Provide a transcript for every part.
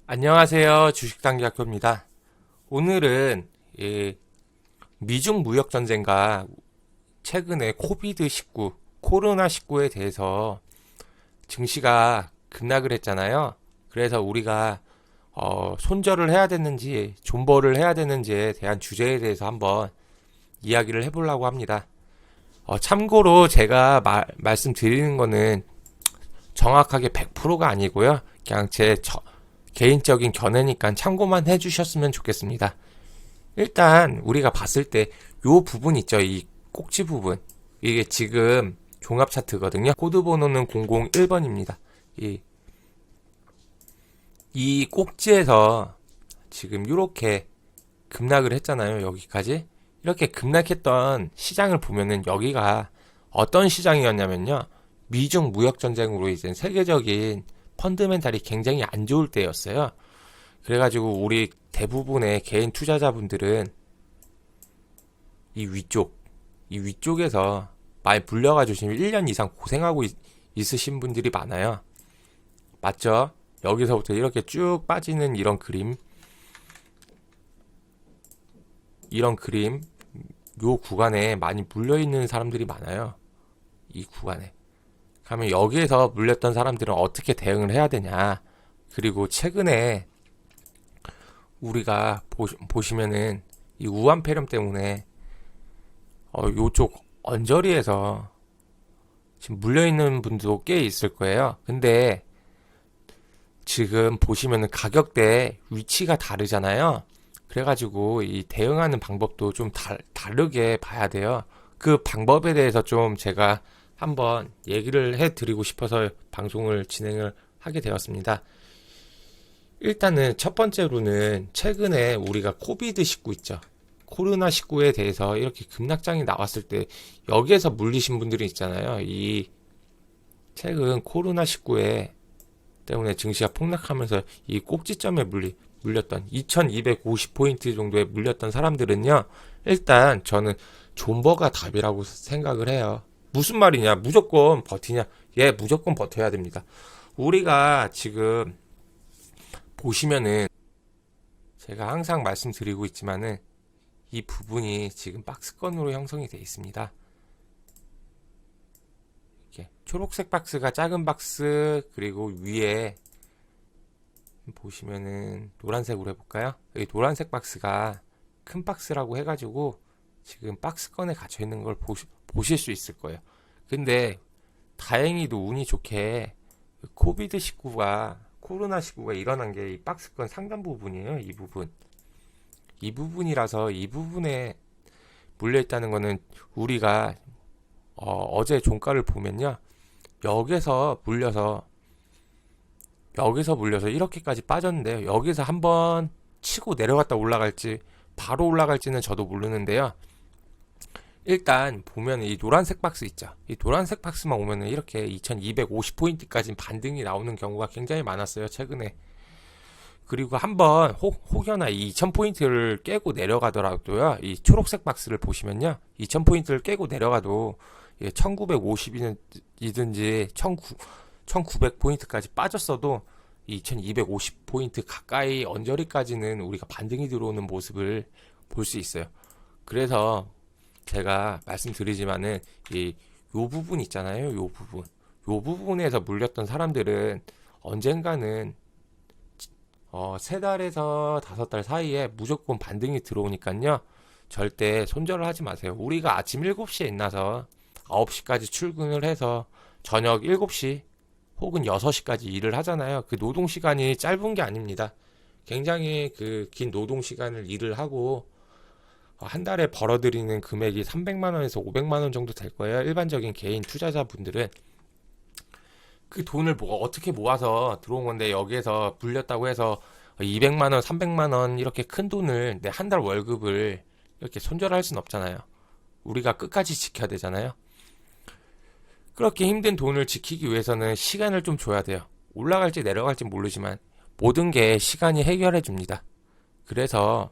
안녕하세요. 주식당기학교입니다. 오늘은 미중 무역 전쟁과 최근에 코비드19, 코로나19에 대해서 증시가 급락을 했잖아요. 그래서 우리가 손절을 해야 되는지 존버를 해야 되는지에 대한 주제에 대해서 한번 이야기를 해보려고 합니다. 참고로 제가 말씀드리는 거는 정확하게 100%가 아니고요. 그냥 제 개인적인 견해니까 참고만 해주셨으면 좋겠습니다. 일단 우리가 봤을 때 요 부분 있죠. 이 꼭지 부분. 이게 지금 종합 차트거든요. 코드 번호는 001번입니다. 이 꼭지에서 지금 이렇게 급락을 했잖아요. 여기까지. 이렇게 급락했던 시장을 보면은 여기가 어떤 시장이었냐면요. 미중 무역 전쟁으로 이제 세계적인 펀드멘탈이 굉장히 안 좋을 때였어요. 그래가지고 우리 대부분의 개인 투자자분들은 이 위쪽에서 많이 불려가지고 지금 1년 이상 고생하고 있으신 분들이 많아요. 맞죠? 여기서부터 이렇게 쭉 빠지는 이런 그림, 요 구간에 많이 물려있는 사람들이 많아요. 이 구간에. 그러면 여기에서 물렸던 사람들은 어떻게 대응을 해야 되냐. 그리고 최근에 우리가 보시면은 이 우한 폐렴 때문에 요쪽 언저리에서 지금 물려있는 분도 꽤 있을 거예요. 근데 지금 보시면은 가격대 위치가 다르잖아요. 그래가지고 이 대응하는 방법도 좀 다르게 봐야 돼요. 그 방법에 대해서 좀 제가 한번 얘기를 해드리고 싶어서 방송을 진행을 하게 되었습니다. 일단은 첫 번째로는 최근에 우리가 코비드19 있죠. 코로나19에 대해서 이렇게 급락장이 나왔을 때 여기에서 물리신 분들이 있잖아요. 이 최근 코로나19에 때문에 증시가 폭락하면서 이 꼭지점에 물렸던 2250포인트 정도에 물렸던 사람들은요. 일단 저는 존버가 답이라고 생각을 해요. 무슨 말이냐? 무조건 버티냐? 예, 무조건 버텨야 됩니다. 우리가 지금 보시면은 제가 항상 말씀드리고 있지만은 이 부분이 지금 박스권으로 형성이 되어 있습니다. 이렇게 초록색 박스가 작은 박스, 그리고 위에 보시면은 노란색으로 해볼까요? 여기 노란색 박스가 큰 박스라고 해가지고 지금 박스권에 갇혀 있는 걸 보실 수 있을 거예요. 근데 다행히도 운이 좋게 코로나19가 일어난 게 이 박스권 상단 부분이에요. 이 부분이라서 이 부분에 물려 있다는 거는 우리가 어제 종가를 보면요. 여기서 물려서 이렇게까지 빠졌는데요. 여기서 한번 치고 내려갔다 올라갈지 바로 올라갈지는 저도 모르는데요. 일단 보면 이 노란색 박스 있죠. 이 노란색 박스만 오면은 이렇게 2250포인트까지 반등이 나오는 경우가 굉장히 많았어요. 최근에. 그리고 한번 혹여나 이 2000포인트를 깨고 내려가더라도요. 이 초록색 박스를 보시면요. 2000포인트를 깨고 내려가도 1950이든지 1900포인트까지 빠졌어도 2250포인트 가까이 언저리까지는 우리가 반등이 들어오는 모습을 볼 수 있어요. 그래서 제가 말씀드리지만은 요 부분 있잖아요. 요 부분에서 물렸던 사람들은 언젠가는 3달에서 5달 사이에 무조건 반등이 들어오니까요. 절대 손절을 하지 마세요. 우리가 아침 7시에 일어나서 9시까지 출근을 해서 저녁 7시 혹은 6시까지 일을 하잖아요. 그 노동 시간이 짧은 게 아닙니다. 굉장히 그 긴 노동 시간을 일을 하고 한 달에 벌어들이는 금액이 300만 원에서 500만 원 정도 될 거예요. 일반적인 개인 투자자분들은 그 돈을 어떻게 모아서 들어온 건데 여기에서 불렸다고 해서 200만 원, 300만 원 이렇게 큰 돈을 내 한 달 월급을 이렇게 손절할 순 없잖아요. 우리가 끝까지 지켜야 되잖아요. 그렇게 힘든 돈을 지키기 위해서는 시간을 좀 줘야 돼요. 올라갈지 내려갈지 모르지만 모든 게 시간이 해결해 줍니다. 그래서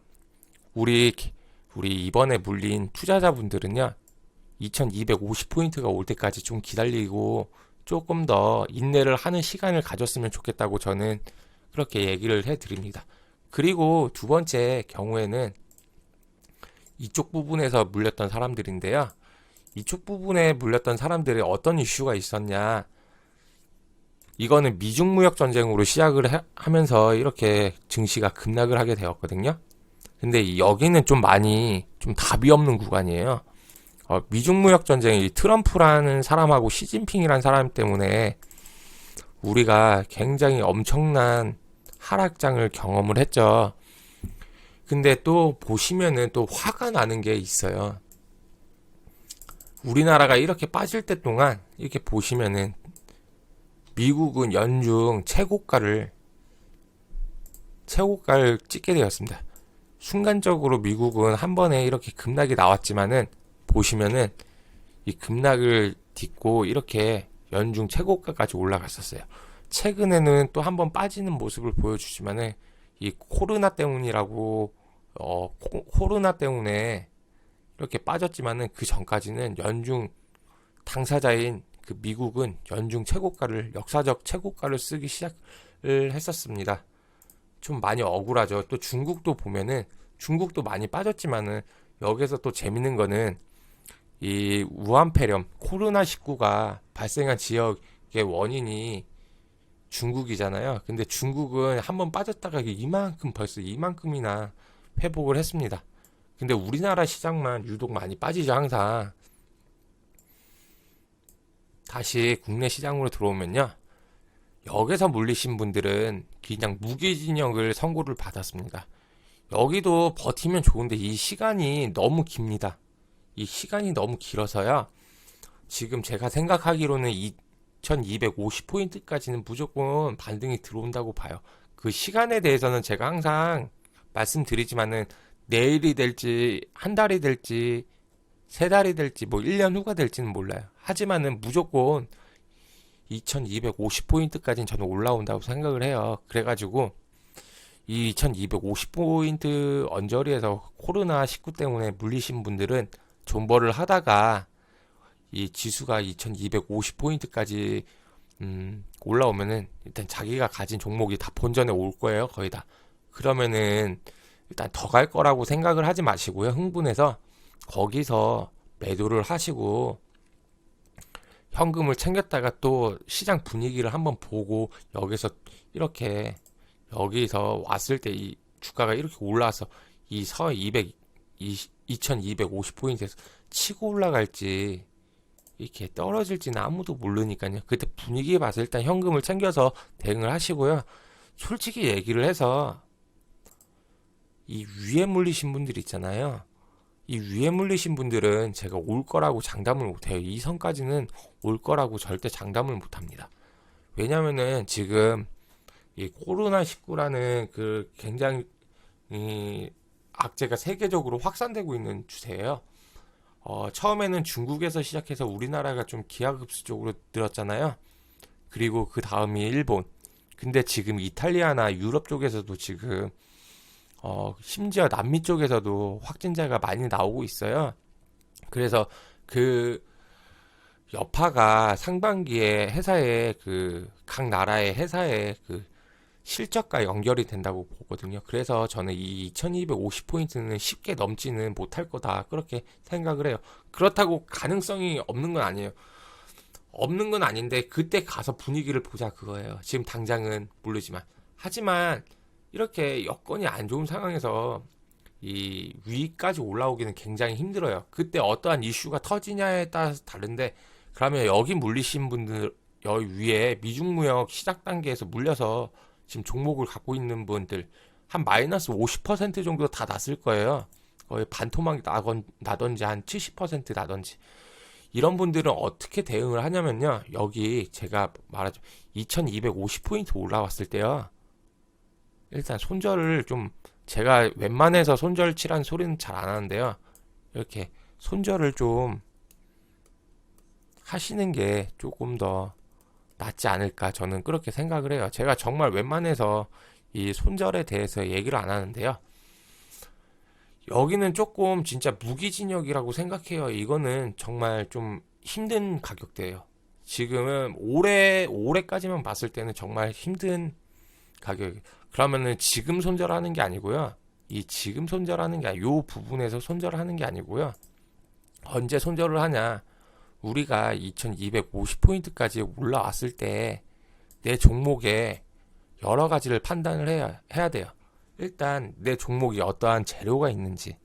우리 이번에 물린 투자자분들은요. 2250포인트가 올 때까지 좀 기다리고 조금 더 인내를 하는 시간을 가졌으면 좋겠다고 저는 그렇게 얘기를 해드립니다. 그리고 두 번째 경우에는 이쪽 부분에서 물렸던 사람들인데요. 이쪽 부분에 물렸던 사람들이 어떤 이슈가 있었냐. 이거는 미중무역 전쟁으로 시작을 하면서 이렇게 증시가 급락을 하게 되었거든요. 근데 여기는 좀 많이 좀 답이 없는 구간이에요. 미중무역 전쟁이 트럼프라는 사람하고 시진핑이라는 사람 때문에 우리가 굉장히 엄청난 하락장을 경험을 했죠. 근데 또 보시면은 또 화가 나는 게 있어요. 우리나라가 이렇게 빠질 때 동안 이렇게 보시면은 미국은 연중 최고가를 찍게 되었습니다. 순간적으로 미국은 한 번에 이렇게 급락이 나왔지만은 보시면은 이 급락을 딛고 이렇게 연중 최고가까지 올라갔었어요. 최근에는 또 한 번 빠지는 모습을 보여주지만은 이 코로나 때문이라고 코로나 때문에 이렇게 빠졌지만은 그 전까지는 연중 당사자인 그 미국은 연중 최고가를 역사적 최고가를 쓰기 시작을 했었습니다. 좀 많이 억울하죠. 또 중국도 보면은 중국도 많이 빠졌지만은 여기서 또 재밌는 거는 이 우한폐렴 코로나19가 발생한 지역의 원인이 중국이잖아요. 근데 중국은 한번 빠졌다가 이만큼 벌써 이만큼이나 회복을 했습니다. 근데 우리나라 시장만 유독 많이 빠지죠, 항상. 다시 국내 시장으로 들어오면요. 여기서 물리신 분들은 그냥 무기징역을 선고를 받았습니다. 여기도 버티면 좋은데 이 시간이 너무 깁니다. 이 시간이 너무 길어서요. 지금 제가 생각하기로는 2250포인트까지는 무조건 반등이 들어온다고 봐요. 그 시간에 대해서는 제가 항상 말씀드리지만은 내일이 될지 한 달이 될지 세 달이 될지 뭐 1년 후가 될지는 몰라요. 하지만은 무조건 2250포인트까지는 저는 올라온다고 생각을 해요. 그래가지고 이 2250포인트 언저리에서 코로나19 때문에 물리신 분들은 존버를 하다가 이 지수가 2250포인트까지 올라오면은 일단 자기가 가진 종목이 다 본전에 올 거예요. 거의 다. 그러면은 일단 더 갈 거라고 생각을 하지 마시고요. 흥분해서 거기서 매도를 하시고 현금을 챙겼다가 또 시장 분위기를 한번 보고 이렇게 여기서 왔을 때 이 주가가 이렇게 올라와서 이 서 2250포인트에서 치고 올라갈지 이렇게 떨어질지는 아무도 모르니까요. 그때 분위기 봐서 일단 현금을 챙겨서 대응을 하시고요. 솔직히 얘기를 해서 이 위에 물리신 분들 있잖아요. 이 위에 물리신 분들은 제가 올 거라고 장담을 못해요. 이 선까지는 올 거라고 절대 장담을 못합니다. 왜냐면은 지금 이 코로나19라는 그 굉장히 악재가 세계적으로 확산되고 있는 추세예요. 처음에는 중국에서 시작해서 우리나라가 좀 기하급수적으로 늘었잖아요. 그리고 그 다음이 일본. 근데 지금 이탈리아나 유럽 쪽에서도 지금 심지어 남미 쪽에서도 확진자가 많이 나오고 있어요. 그래서 그 여파가 상반기에 회사의 각 나라의 회사의 실적과 연결이 된다고 보거든요. 그래서 저는 이 2250포인트는 쉽게 넘지는 못할 거다. 그렇게 생각을 해요. 그렇다고 가능성이 없는 건 아니에요. 없는 건 아닌데 그때 가서 분위기를 보자 그거예요. 지금 당장은 모르지만. 하지만 이렇게 여건이 안 좋은 상황에서 이 위까지 올라오기는 굉장히 힘들어요. 그때 어떠한 이슈가 터지냐에 따라서 다른데 그러면 여기 물리신 분들 여기 위에 미중무역 시작 단계에서 물려서 지금 종목을 갖고 있는 분들 한 마이너스 50% 정도 다 났을 거예요. 거의 반토막이 나던지 한 70% 나던지. 이런 분들은 어떻게 대응을 하냐면요. 여기 제가 말하죠. 2250포인트 올라왔을 때요. 일단 손절을 좀 제가 웬만해서 손절 치라는 소리는 잘 안 하는데요. 이렇게 손절을 좀 하시는 게 조금 더 낫지 않을까 저는 그렇게 생각을 해요. 제가 정말 웬만해서 이 손절에 대해서 얘기를 안 하는데요. 여기는 조금 진짜 무기징역이라고 생각해요. 이거는 정말 좀 힘든 가격대예요. 지금은 올해까지만 봤을 때는 정말 힘든 가격이. 그러면은 지금 손절하는 게 아니고요. 이 지금 손절하는 게 요 부분에서 손절하는 게 아니고요. 언제 손절을 하냐? 우리가 2250포인트까지 올라왔을 때 내 종목에 여러 가지를 판단을 해야 돼요. 일단 내 종목이 어떠한 재료가 있는지,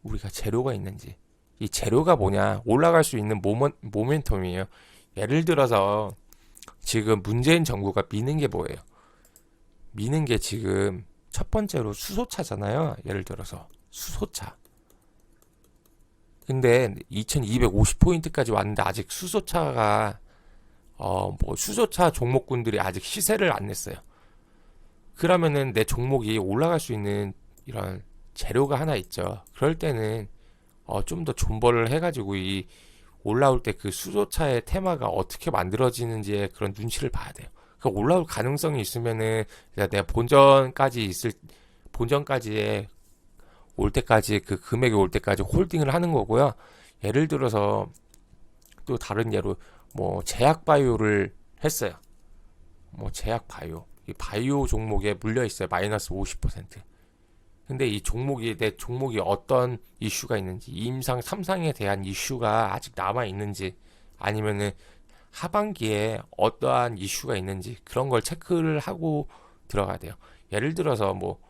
우리가 재료가 있는지, 이 재료가 뭐냐? 올라갈 수 있는 모멘텀이에요. 예를 들어서 지금 문재인 정부가 미는 게 뭐예요? 미는 게 지금 첫 번째로 수소차잖아요. 예를 들어서 수소차. 근데 2250포인트까지 왔는데 아직 수소차가 뭐 수소차 종목군들이 아직 시세를 안 냈어요. 그러면은 내 종목이 올라갈 수 있는 이런 재료가 하나 있죠. 그럴 때는 좀 더 존버를 해가지고 이 올라올 때 그 수소차의 테마가 어떻게 만들어지는지에 그런 눈치를 봐야 돼요. 그러니까 올라올 가능성이 있으면은 내가 본전까지에 올 때까지 그 금액이 올 때까지 홀딩을 하는 거고요. 예를 들어서 또 다른 예로 뭐 제약바이오를 했어요. 뭐 제약바이오, 이 바이오 종목에 물려 있어요. 마이너스 50%. 근데 이 종목이 내 종목이 어떤 이슈가 있는지, 임상 3상에 대한 이슈가 아직 남아 있는지, 아니면은 하반기에 어떠한 이슈가 있는지 그런 걸 체크를 하고 들어가야 돼요. 예를 들어서 뭐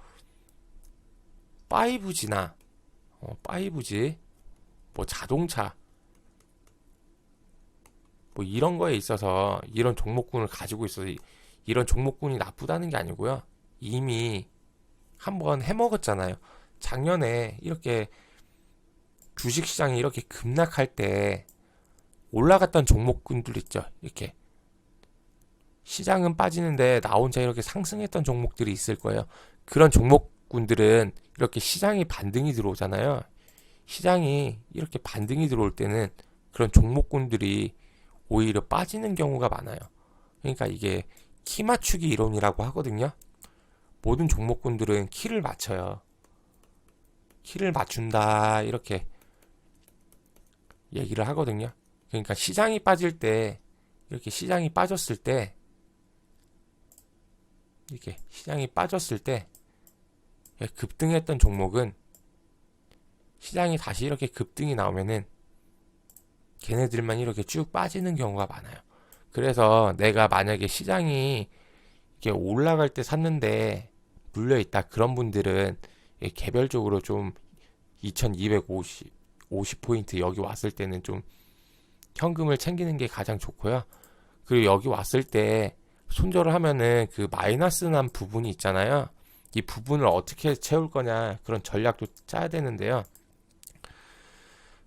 5G나 5G, 뭐 자동차, 뭐 이런 거에 있어서 이런 종목군을 가지고 있어서 이런 종목군이 나쁘다는 게 아니고요. 이미 한번 해먹었잖아요. 작년에 이렇게 주식시장이 이렇게 급락할 때 올라갔던 종목군들 있죠. 이렇게 시장은 빠지는데 나 혼자 이렇게 상승했던 종목들이 있을 거예요. 그런 종목군들은 이렇게 시장이 반등이 들어오잖아요. 시장이 이렇게 반등이 들어올 때는 그런 종목군들이 오히려 빠지는 경우가 많아요. 그러니까 이게 키 맞추기 이론이라고 하거든요. 모든 종목군들은 키를 맞춰요. 키를 맞춘다 이렇게 얘기를 하거든요. 그러니까 시장이 빠질 때, 이렇게 시장이 빠졌을 때, 이렇게 시장이 빠졌을 때 급등했던 종목은 시장이 다시 이렇게 급등이 나오면은 걔네들만 이렇게 쭉 빠지는 경우가 많아요. 그래서 내가 만약에 시장이 이렇게 올라갈 때 샀는데 물려있다, 그런 분들은 개별적으로 좀 2250포인트 여기 왔을 때는 좀 현금을 챙기는 게 가장 좋고요. 그리고 여기 왔을 때 손절을 하면은 그 마이너스 난 부분이 있잖아요. 이 부분을 어떻게 채울 거냐, 그런 전략도 짜야 되는데요.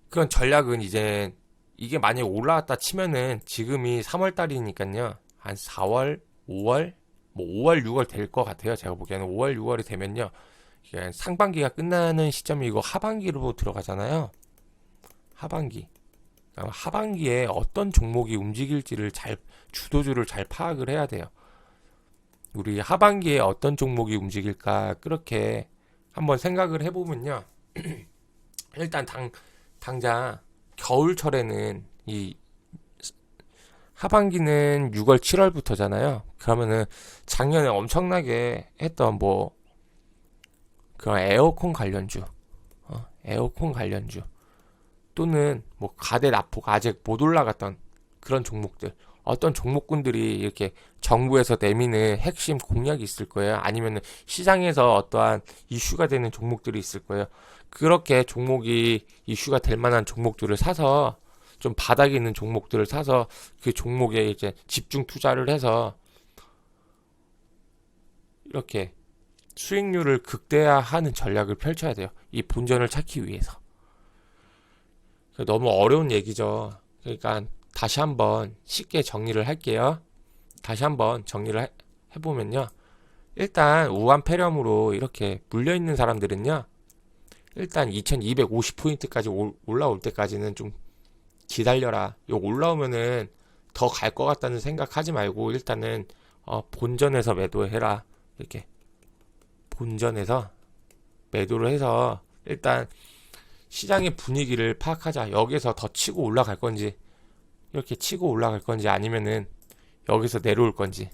그런 전략은 이제 이게 만약에 올라왔다 치면은 지금이 3월 달이니까요. 한 4월, 5월, 뭐 5월, 6월 될 것 같아요. 제가 보기에는 5월, 6월이 되면요. 상반기가 끝나는 시점이고 하반기로 들어가잖아요. 하반기. 하반기에 어떤 종목이 움직일지를 주도주를 잘 파악을 해야 돼요. 우리 하반기에 어떤 종목이 움직일까 그렇게 한번 생각을 해보면요. 일단 당장 겨울철에는 이 하반기는 6월, 7월부터잖아요. 그러면은 작년에 엄청나게 했던 뭐 그런 에어컨 관련주, 에어컨 관련주 또는 뭐 가대 납포가 아직 못 올라갔던 그런 종목들, 어떤 종목군들이 이렇게 정부에서 내미는 핵심 공약이 있을 거예요. 아니면 시장에서 어떠한 이슈가 되는 종목들이 있을 거예요. 그렇게 종목이 이슈가 될 만한 종목들을 사서, 좀 바닥에 있는 종목들을 사서 그 종목에 이제 집중 투자를 해서 이렇게 수익률을 극대화하는 전략을 펼쳐야 돼요. 이 본전을 찾기 위해서. 너무 어려운 얘기죠. 그러니까 다시 한번 쉽게 정리를 할게요. 다시 한번 정리를 해보면요. 일단 우한 폐렴으로 이렇게 물려있는 사람들은요. 일단 2250포인트까지 올라올 때까지는 좀 기다려라. 요 올라오면은 더 갈 것 같다는 생각하지 말고 일단은 본전에서 매도해라. 이렇게 본전에서 매도를 해서 일단 시장의 분위기를 파악하자. 여기서 더 치고 올라갈 건지, 이렇게 치고 올라갈 건지, 아니면은 여기서 내려올 건지,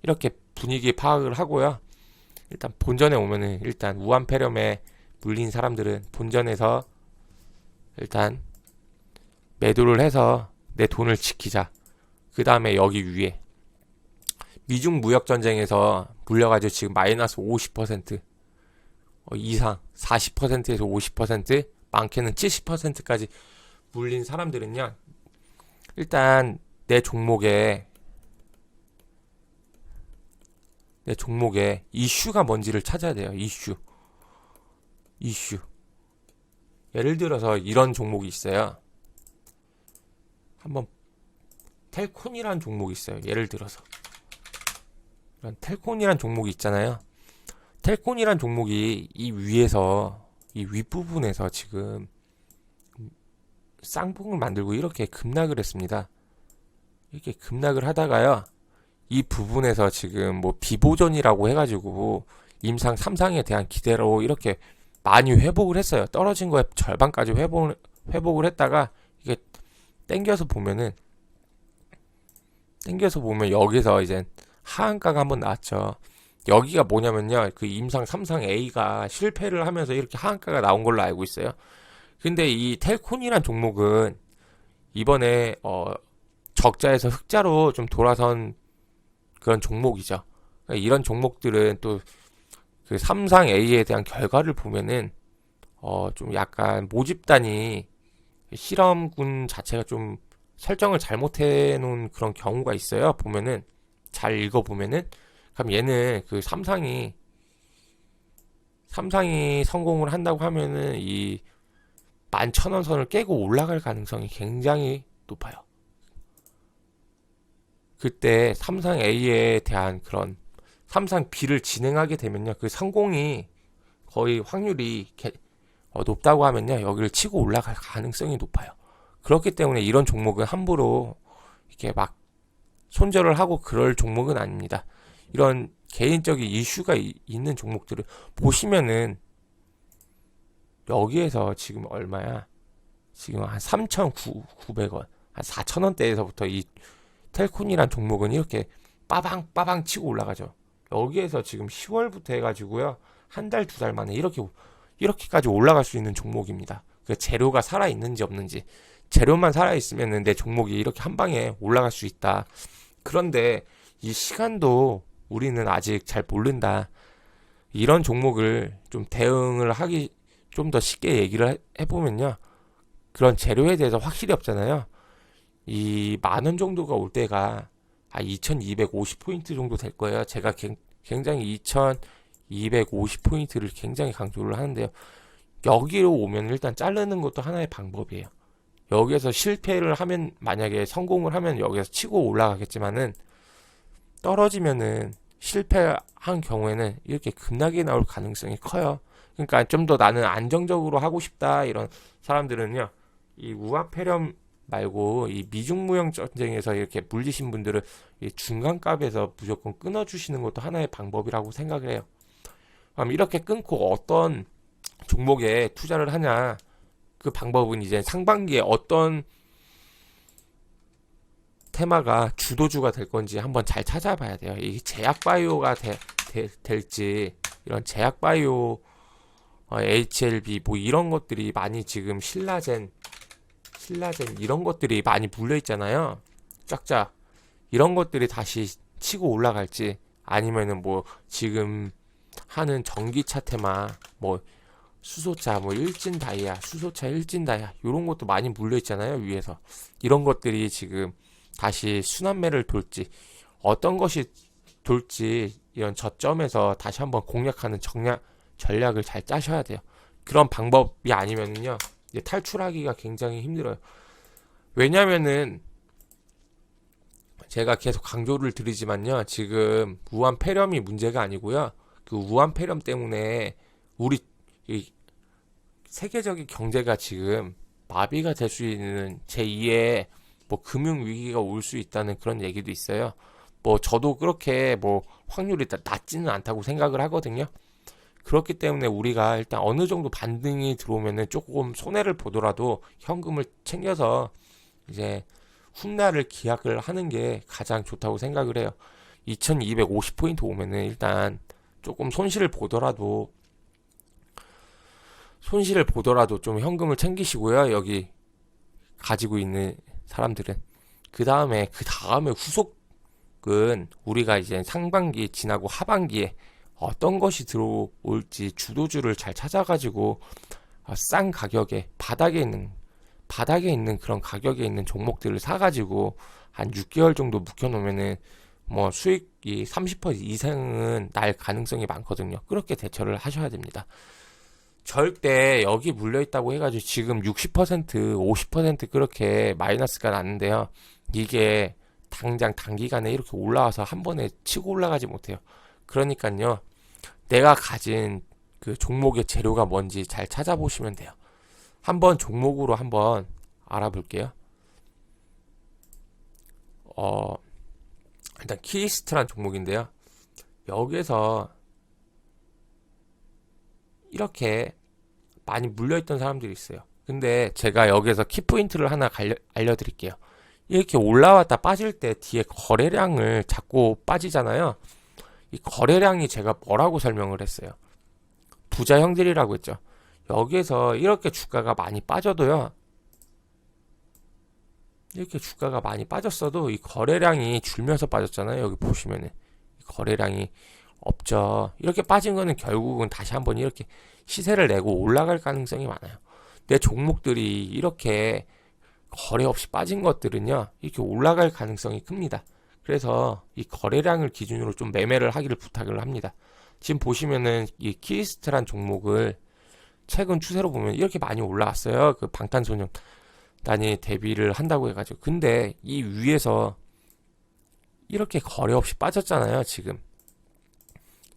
이렇게 분위기 파악을 하고요. 일단 본전에 오면은 일단 우한폐렴에 물린 사람들은 본전에서 일단 매도를 해서 내 돈을 지키자. 그 다음에 여기 위에 미중 무역 전쟁에서 물려가지고 지금 마이너스 50% 이상 40%에서 50% 많게는 70%까지 물린 사람들은요. 일단 내 종목에 이슈가 뭔지를 찾아야 돼요. 이슈. 예를 들어서 이런 종목이 있어요. 한번 텔콘이라는 종목이 있어요. 예를 들어서 이런 텔콘이라는 종목이 있잖아요. 텔콘이라는 종목이 이 위에서 이 윗부분에서 지금 쌍봉을 만들고 이렇게 급락을 했습니다. 이렇게 급락을 하다가요. 이 부분에서 지금 뭐 비보전이라고 해가지고 임상 3상에 대한 기대로 이렇게 많이 회복을 했어요. 떨어진 거에 절반까지 회복을 했다가 이게 땡겨서 보면 여기서 이제 하한가가 한번 나왔죠. 여기가 뭐냐면요. 그 임상 3상 A가 실패를 하면서 이렇게 하한가가 나온 걸로 알고 있어요. 근데 이 텔콘이란 종목은 이번에 적자에서 흑자로 좀 돌아선 그런 종목이죠. 그러니까 이런 종목들은 또 그 3상 A에 대한 결과를 보면은 좀 약간 모집단이 실험군 자체가 좀 설정을 잘못해 놓은 그런 경우가 있어요. 보면은 잘 읽어 보면은 그럼 얘는 그 삼상이 성공을 한다고 하면은 이 11,000원 선을 깨고 올라갈 가능성이 굉장히 높아요. 그때 삼상 A에 대한 그런 삼상 B를 진행하게 되면요. 그 성공이 거의 확률이 높다고 하면요. 여기를 치고 올라갈 가능성이 높아요. 그렇기 때문에 이런 종목은 함부로 이렇게 막 손절을 하고 그럴 종목은 아닙니다. 이런 개인적인 이슈가 있는 종목들을 보시면은 여기에서 지금 얼마야? 지금 한 3,900원, 한 4,000원대에서부터 이 텔콘이란 종목은 이렇게 빠방 치고 올라가죠. 여기에서 지금 10월부터 해가지고요. 한 달, 두 달 만에 이렇게까지 올라갈 수 있는 종목입니다. 그 재료가 살아있는지 없는지. 재료만 살아있으면 내 종목이 이렇게 한 방에 올라갈 수 있다. 그런데 이 시간도 우리는 아직 잘 모른다. 이런 종목을 좀 대응을 하기 좀 더 쉽게 얘기를 해보면요. 그런 재료에 대해서 확실히 없잖아요. 이 10,000원 정도가 올 때가 2250포인트 정도 될 거예요. 제가 굉장히 2250포인트를 굉장히 강조를 하는데요. 여기로 오면 일단 자르는 것도 하나의 방법이에요. 여기에서 실패를 하면 만약에 성공을 하면 여기서 치고 올라가겠지만은 떨어지면은 실패한 경우에는 이렇게 급락이 나올 가능성이 커요. 그러니까 좀 더 나는 안정적으로 하고 싶다 이런 사람들은요. 이 우한폐렴 말고 이 미중무역 전쟁에서 이렇게 물리신 분들은 이 중간값에서 무조건 끊어주시는 것도 하나의 방법이라고 생각을 해요. 그럼 이렇게 끊고 어떤 종목에 투자를 하냐? 그 방법은 이제 상반기에 어떤 테마가 주도주가 될 건지 한번 잘 찾아봐야 돼요. 이 제약바이오가 될지 이런 제약바이오 HLB 뭐 이런 것들이 많이 지금 신라젠 이런 것들이 많이 물려 있잖아요. 쫙쫙 이런 것들이 다시 치고 올라갈지 아니면은 뭐 지금 하는 전기차 테마 뭐 수소차 뭐 일진다이아 수소차 일진다이아 이런 것도 많이 물려 있잖아요. 위에서 이런 것들이 지금 다시 순환매를 돌지 어떤 것이 돌지 이런 저점에서 다시 한번 공략하는 전략을 잘 짜셔야 돼요. 그런 방법이 아니면은요 이제 탈출하기가 굉장히 힘들어요. 왜냐면은 제가 계속 강조를 드리지만요 지금 우한폐렴이 문제가 아니고요 그 우한폐렴 때문에 우리 이 세계적인 경제가 지금 마비가 될 수 있는 제2의 뭐 금융 위기가 올 수 있다는 그런 얘기도 있어요. 뭐 저도 그렇게 뭐 확률이 낮지는 않다고 생각을 하거든요. 그렇기 때문에 우리가 일단 어느 정도 반등이 들어오면은 조금 손해를 보더라도 현금을 챙겨서 이제 훗날을 기약을 하는 게 가장 좋다고 생각을 해요. 2250포인트 오면은 일단 조금 손실을 보더라도 좀 현금을 챙기시고요. 여기 가지고 있는 사람들은. 그 다음에 후속은 우리가 이제 상반기 지나고 하반기에 어떤 것이 들어올지 주도주를 잘 찾아가지고 싼 가격에 바닥에 있는 그런 가격에 있는 종목들을 사가지고 한 6개월 정도 묵혀놓으면은 뭐 수익이 30% 이상은 날 가능성이 많거든요. 그렇게 대처를 하셔야 됩니다. 절대 여기 물려있다고 해가지고 지금 60%, 50% 그렇게 마이너스가 났는데요. 이게 당장 단기간에 이렇게 올라와서 한 번에 치고 올라가지 못해요. 그러니까요. 내가 가진 그 종목의 재료가 뭔지 잘 찾아보시면 돼요. 한번 종목으로 한번 알아볼게요. 일단 키스트란 종목인데요. 여기에서 이렇게 많이 물려있던 사람들이 있어요. 근데 제가 여기서 키포인트를 하나 알려드릴게요. 이렇게 올라왔다 빠질 때 뒤에 거래량을 자꾸 빠지잖아요. 이 거래량이 제가 뭐라고 설명을 했어요? 부자 형들이라고 했죠. 여기에서 이렇게 주가가 많이 빠져도요. 이렇게 주가가 많이 빠졌어도 이 거래량이 줄면서 빠졌잖아요. 여기 보시면은 거래량이 없죠. 이렇게 빠진 거는 결국은 다시 한번 이렇게 시세를 내고 올라갈 가능성이 많아요. 내 종목들이 이렇게 거래 없이 빠진 것들은요, 이렇게 올라갈 가능성이 큽니다. 그래서 이 거래량을 기준으로 좀 매매를 하기를 부탁을 합니다. 지금 보시면은 이 키스트란 종목을 최근 추세로 보면 이렇게 많이 올라왔어요. 그 방탄소년단이 데뷔를 한다고 해가지고. 근데 이 위에서 이렇게 거래 없이 빠졌잖아요, 지금.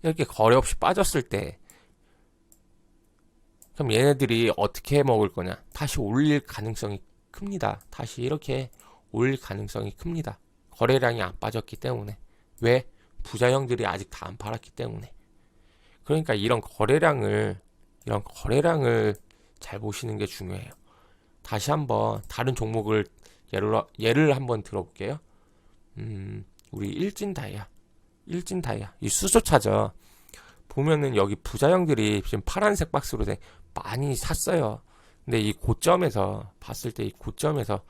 이렇게 거래 없이 빠졌을 때 그럼 얘네들이 어떻게 먹을 거냐? 다시 올릴 가능성이 큽니다. 다시 이렇게 올릴 가능성이 큽니다. 거래량이 안 빠졌기 때문에. 왜? 부자형들이 아직 다 안 팔았기 때문에. 그러니까 이런 거래량을 잘 보시는 게 중요해요. 다시 한번 다른 종목을 예를 한번 들어볼게요. 우리 일진다이아 이 수소차죠. 보면은 여기 부자형들이 지금 파란색 박스로 많이 샀어요. 근데 이 고점에서 봤을 때 이 고점에서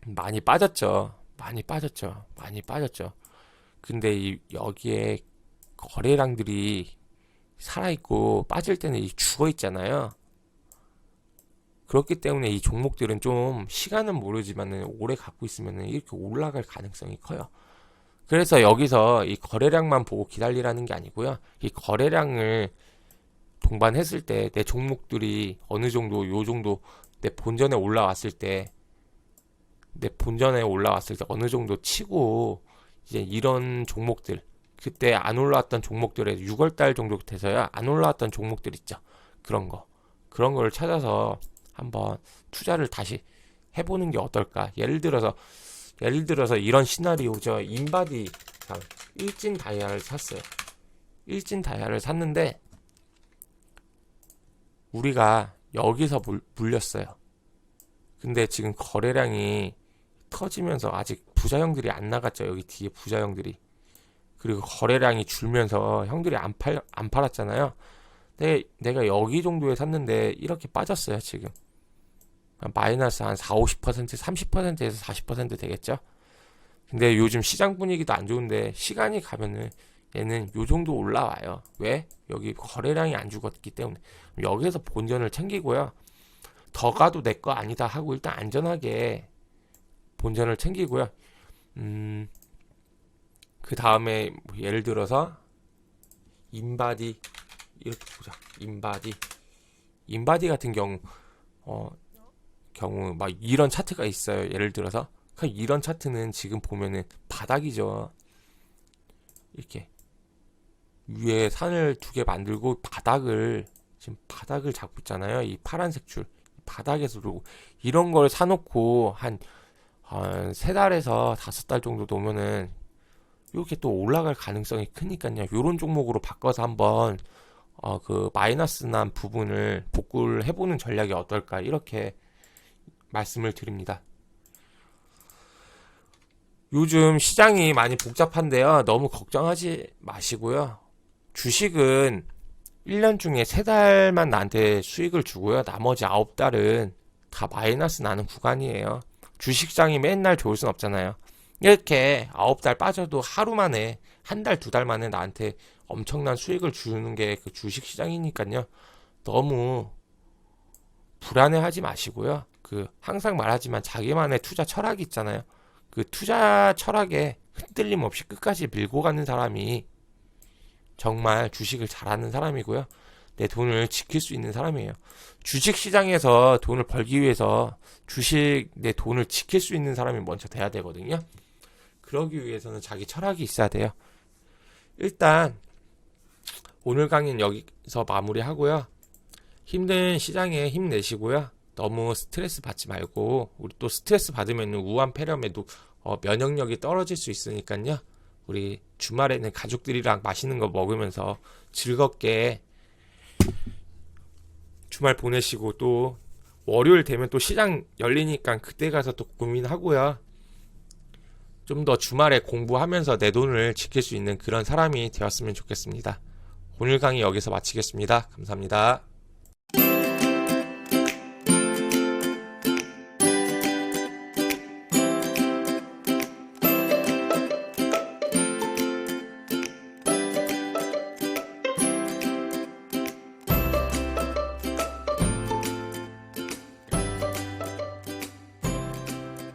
많이 빠졌죠. 많이 빠졌죠. 근데 여기에 거래량들이 살아있고 빠질 때는 죽어 있잖아요. 그렇기 때문에 이 종목들은 좀 시간은 모르지만은 오래 갖고 있으면은 이렇게 올라갈 가능성이 커요. 그래서 여기서 이 거래량만 보고 기다리라는 게 아니고요. 이 거래량을 동반했을 때 내 종목들이 어느 정도 요 정도 내 본전에 올라왔을 때 어느 정도 치고 이제 이런 종목들 그때 안 올라왔던 종목들에 6월달 정도 돼서야 안 올라왔던 종목들 있죠. 그런 거를 찾아서 한번 투자를 다시 해보는 게 어떨까. 예를 들어서 이런 시나리오죠. 인바디 일진 다이아를 샀어요. 일진 다이아를 샀는데 우리가 여기서 물렸어요. 근데 지금 거래량이 터지면서 아직 부자형들이 안 나갔죠. 여기 뒤에 부자형들이. 그리고 거래량이 줄면서 형들이 안 팔았잖아요. 내가 여기 정도에 샀는데 이렇게 빠졌어요. 지금 마이너스 한 50%, 30%에서 40% 되겠죠. 근데 요즘 시장 분위기도 안 좋은데 시간이 가면은 얘는 요 정도 올라와요. 왜? 여기 거래량이 안 죽었기 때문에. 여기에서 본전을 챙기고요. 더 가도 내 거 아니다 하고 일단 안전하게 본전을 챙기고요. 그 다음에 뭐 예를 들어서 인바디 이렇게 보자. 인바디 같은 경우 막 이런 차트가 있어요. 예를 들어서 이런 차트는 지금 보면은 바닥이죠. 이렇게 위에 산을 두 개 만들고 지금 바닥을 잡고 있잖아요. 이 파란색 줄 바닥에서 들고 이런 걸 사놓고 한 3달에서 5달 정도 놓으면은 이렇게 또 올라갈 가능성이 크니까요. 요런 종목으로 바꿔서 한번 그 마이너스 난 부분을 복구를 해보는 전략이 어떨까 이렇게 말씀을 드립니다. 요즘 시장이 많이 복잡한데요. 너무 걱정하지 마시고요. 주식은 1년 중에 3달만 나한테 수익을 주고요. 나머지 9달은 다 마이너스 나는 구간이에요. 주식장이 맨날 좋을 순 없잖아요. 이렇게 9달 빠져도 하루 만에, 한 달, 2달 만에 나한테 엄청난 수익을 주는 게 그 주식시장이니까요. 너무 불안해하지 마시고요. 항상 말하지만 자기만의 투자 철학이 있잖아요. 그 투자 철학에 흔들림 없이 끝까지 밀고 가는 사람이 정말 주식을 잘하는 사람이고요. 내 돈을 지킬 수 있는 사람이에요. 주식 시장에서 돈을 벌기 위해서 내 돈을 지킬 수 있는 사람이 먼저 돼야 되거든요. 그러기 위해서는 자기 철학이 있어야 돼요. 일단 오늘 강의는 여기서 마무리하고요. 힘든 시장에 힘내시고요. 너무 스트레스 받지 말고, 우리 또 스트레스 받으면 우한 폐렴에도 면역력이 떨어질 수 있으니까요. 우리 주말에는 가족들이랑 맛있는 거 먹으면서 즐겁게 주말 보내시고, 또 월요일 되면 또 시장 열리니까 그때 가서 또 고민하고요. 좀 더 주말에 공부하면서 내 돈을 지킬 수 있는 그런 사람이 되었으면 좋겠습니다. 오늘 강의 여기서 마치겠습니다. 감사합니다.